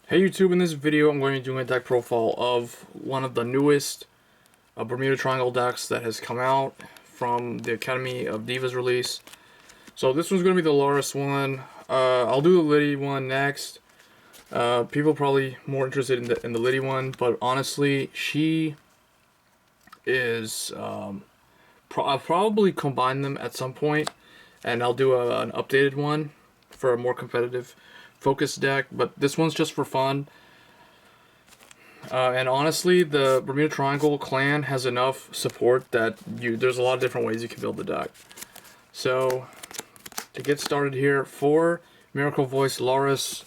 Hey YouTube, in this video I'm going to be doing a deck profile of one of the newest Bermuda Triangle decks that has come out from the Academy of Divas release. So this one's going to be the Lauris one. I'll do the Liddy one next. People are probably more interested in the Liddy one, but honestly, she is... I'll probably combine them at some point, and I'll do an updated one for a more competitive focus deck, but this one's just for fun. And honestly, the Bermuda Triangle clan has enough support that there's a lot of different ways you can build the deck. So, to get started here, for Miracle Voice Lauris.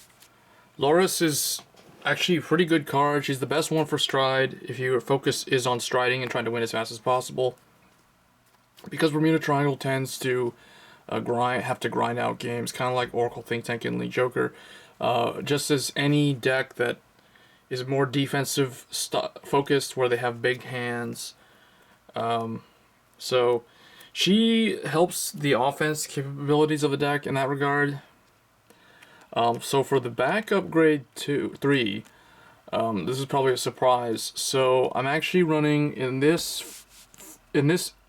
Lauris is actually a pretty good card. She's the best one for Stride if your focus is on striding and trying to win as fast as possible. Because Bermuda Triangle tends to have to grind out games, kind of like Oracle, Think Tank, and League Joker. Just as any deck that is more defensive focused, where they have big hands. So she helps the offense capabilities of the deck in that regard. So for the backup grade 3, this is probably a surprise. So I'm actually running in this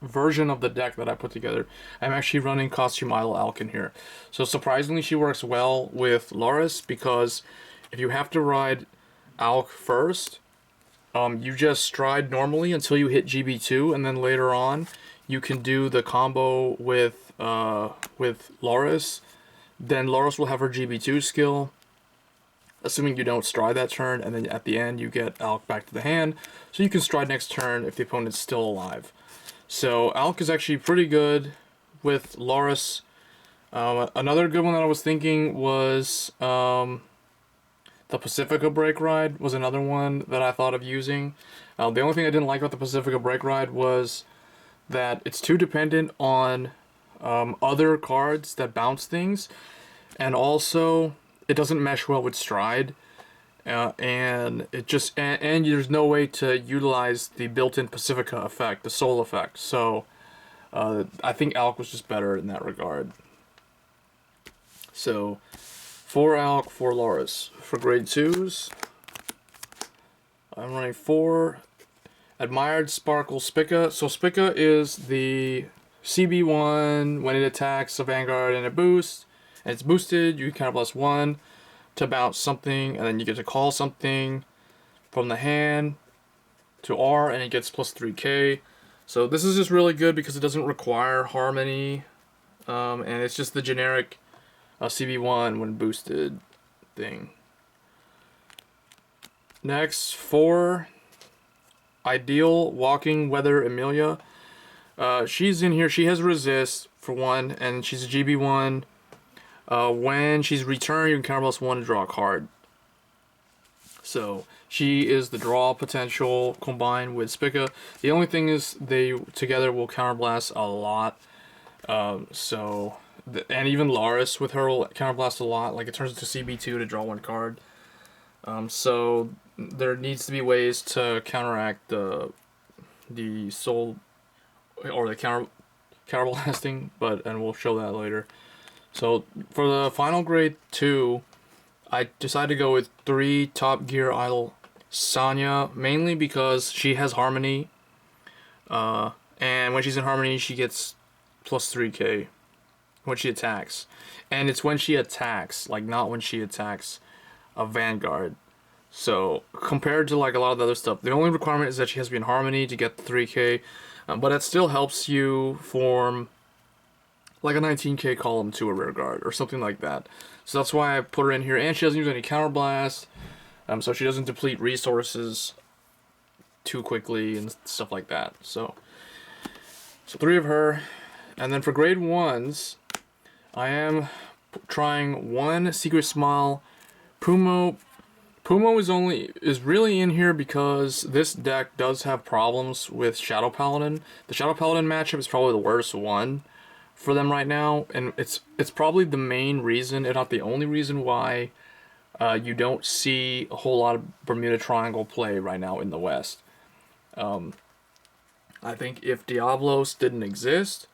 version of the deck that I put together, I'm actually running Costume Idol Alk in here. So surprisingly, she works well with Lauris, because if you have to ride Alk first, you just stride normally until you hit GB2, and then later on you can do the combo with Lauris. Then Lauris will have her GB2 skill, assuming you don't stride that turn, and then at the end you get Alk back to the hand, so you can stride next turn if the opponent's still alive. So Alk is actually pretty good with Lauris. Another good one that I was thinking was the Pacifica Break Ride was another one that I thought of using. The only thing I didn't like about the Pacifica Break Ride was that it's too dependent on other cards that bounce things, and also it doesn't mesh well with Stride. And it just and there's no way to utilize the built-in Pacifica effect, the soul effect. So I think Alk was just better in that regard. So for Alk, for Lauris, for grade 2s, I'm running 4 Admired Sparkle Spica. So Spica is the CB1 when it attacks a Vanguard and it boosts, and it's boosted. You can counterblast 1 to bounce something, and then you get to call something from the hand to R, and it gets plus 3k. So this is just really good because it doesn't require Harmony, and it's just the generic CB1 when boosted thing. Next, for Ideal Walking Weather Amelia. She's in here. She has resist for 1, and she's a GB1. When she's returned, you can counterblast 1 to draw a card. So she is the draw potential combined with Spica. The only thing is they together will counterblast a lot. And even Lauris with her will counterblast a lot. Like, it turns into CB2 to draw 1 card. So there needs to be ways to counteract the soul or the counterblasting, and we'll show that later. So for the final grade 2, I decided to go with 3 Top Gear Idol Sanya, mainly because she has Harmony, and when she's in Harmony she gets plus 3k when she attacks, and it's when she attacks, like not when she attacks a Vanguard. So compared to like a lot of the other stuff, the only requirement is that she has to be in Harmony to get the 3k, but it still helps you form like a 19k column to a rear guard or something like that. So that's why I put her in here, and she doesn't use any counterblast, so she doesn't deplete resources too quickly and stuff like that. So 3 of her. And then for grade 1s, I am trying 1 Secret Smile Pumo. Pumo is really in here because this deck does have problems with Shadow Paladin. The Shadow Paladin matchup is probably the worst one for them right now, and it's probably the main reason, if not the only reason, why you don't see a whole lot of Bermuda Triangle play right now in the West. I think if Diablos didn't exist,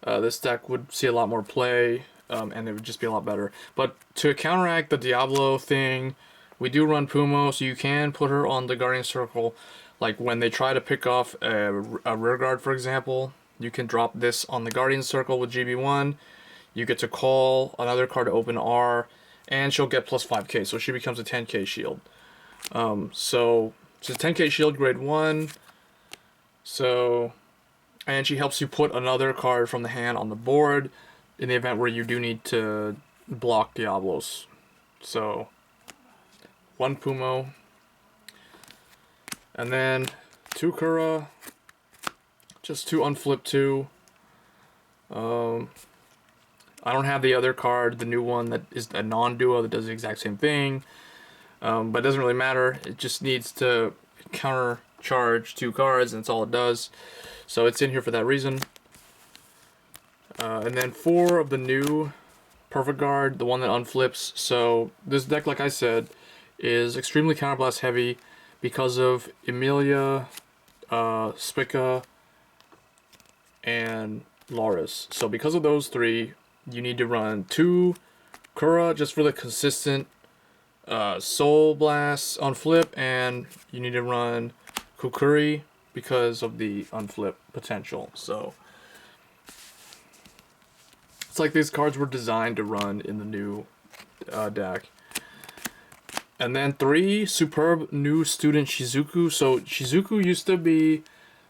this deck would see a lot more play, and it would just be a lot better. But to counteract the Diablo thing, We do run Pumo, so you can put her on the Guardian Circle. Like when they try to pick off a rear guard, for example, you can drop this on the Guardian Circle with GB1. You get to call another card to open R, and she'll get plus 5k, so she becomes a 10k shield. So it's a 10k shield grade 1. So, and she helps you put another card from the hand on the board in the event where you do need to block Diablos. So, 1 Pumo. And then 2 Kura. Just 2 unflip 2. I don't have the other card, the new one that is a non-duo that does the exact same thing. But it doesn't really matter. It just needs to counter charge 2 cards, and that's all it does. So it's in here for that reason. And then 4 of the new Perfect Guard, the one that unflips. So this deck, like I said, is extremely counterblast heavy because of Amelia, Spica, and Lauris. So because of those 3, you need to run 2 Kura just for the consistent Soul Blast on flip, and you need to run Kukuri because of the unflip potential. So it's like these cards were designed to run in the new deck. And then 3 superb new student Shizuku. So Shizuku used to be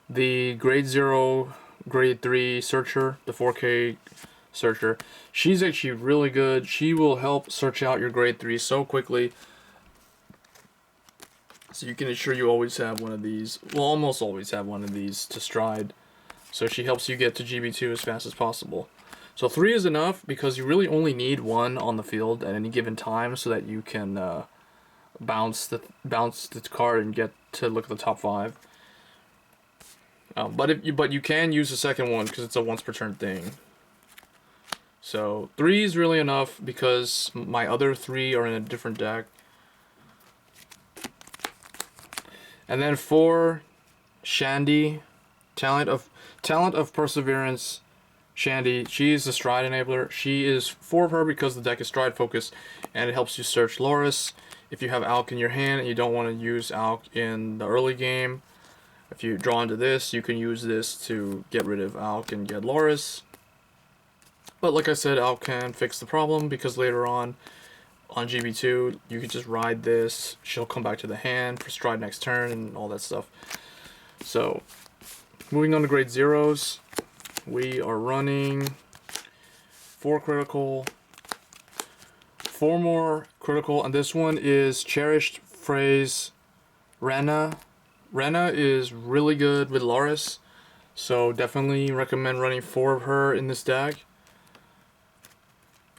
the grade 0, grade 3 searcher, the 4K searcher. She's actually really good. She will help search out your grade 3 so quickly. So you can ensure you always have one of these. Well, almost always have one of these to stride. So she helps you get to GB2 as fast as possible. So 3 is enough because you really only need 1 on the field at any given time so that you can bounce the card and get to look at the top 5. But you can use the second one because it's a once per turn thing. So 3 is really enough because my other 3 are in a different deck. And then 4, Shandy, talent of perseverance. Shandy, she is the stride enabler. She is 4 of her because the deck is stride focused, and it helps you search Lauris. If you have Alk in your hand and you don't want to use Alk in the early game, if you draw into this, you can use this to get rid of Alk and get Lauris. But like I said, Alk can fix the problem because later on GB2, you can just ride this. She'll come back to the hand for stride next turn and all that stuff. So, moving on to grade 0s, we are running 4 critical, 4 more critical, and this one is Cherished Phrase Rena. Rena is really good with Lauris, so definitely recommend running 4 of her in this deck.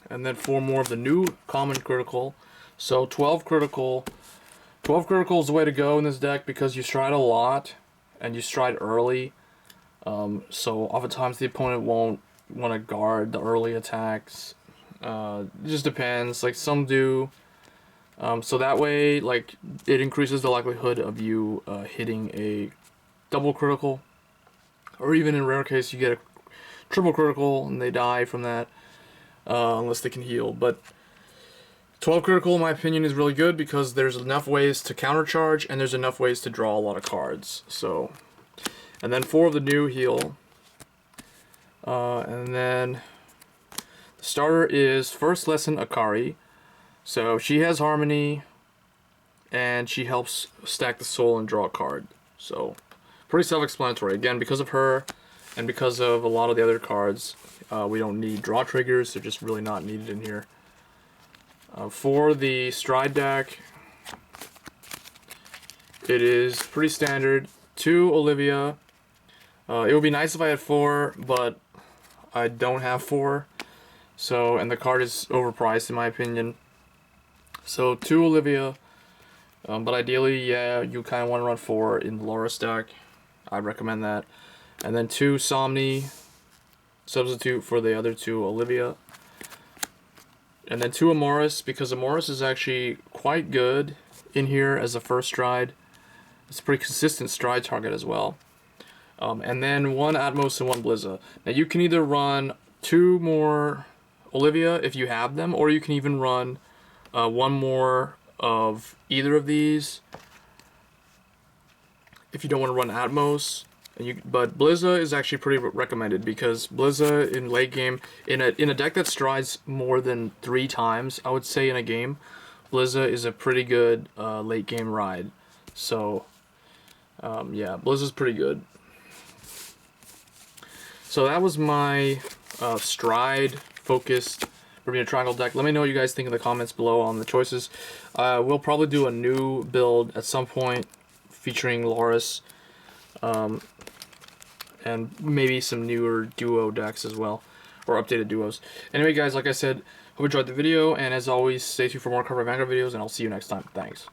And then 4 more of the new common critical. So 12 critical. 12 critical is the way to go in this deck because you stride a lot and you stride early. So oftentimes the opponent won't want to guard the early attacks. It just depends. Like some do. So that way, like, it increases the likelihood of you hitting a double critical, or even in rare case you get a triple critical and they die from that. Unless they can heal. But 12 critical, in my opinion, is really good because there's enough ways to countercharge and there's enough ways to draw a lot of cards. So, and then 4 of the new heal. And then the starter is First Lesson Akari. So she has Harmony and she helps stack the soul and draw a card. So pretty self-explanatory. Again, because of her and because of a lot of the other cards, we don't need draw triggers. They're just really not needed in here. For the stride deck, it is pretty standard. 2 Olivia. It would be nice if I had 4, but I don't have 4. So, and the card is overpriced in my opinion. So 2 Olivia. But ideally, yeah, you kind of want to run 4 in the Lauris deck. I'd recommend that. And then 2 Somni. Substitute for the other 2 Olivia. And then 2 Amoris, because Amoris is actually quite good in here as a first stride. It's a pretty consistent stride target as well. And then 1 Atmos and 1 Blizza. Now you can either run 2 more Olivia if you have them, or you can even run 1 more of either of these if you don't want to run Atmos. But Blizza is actually pretty recommended, because Blizza in late game, in a deck that strides more than 3 times, I would say, in a game, Blizza is a pretty good late game ride. So yeah, Blizza's pretty good. So that was my stride focused Bermuda Triangle deck. Let me know what you guys think in the comments below on the choices. We'll probably do a new build at some point featuring Lauris, and maybe some newer duo decks as well, or updated duos. Anyway guys, like I said, hope you enjoyed the video, and as always, stay tuned for more Cardfight Vanguard videos, and I'll see you next time. Thanks.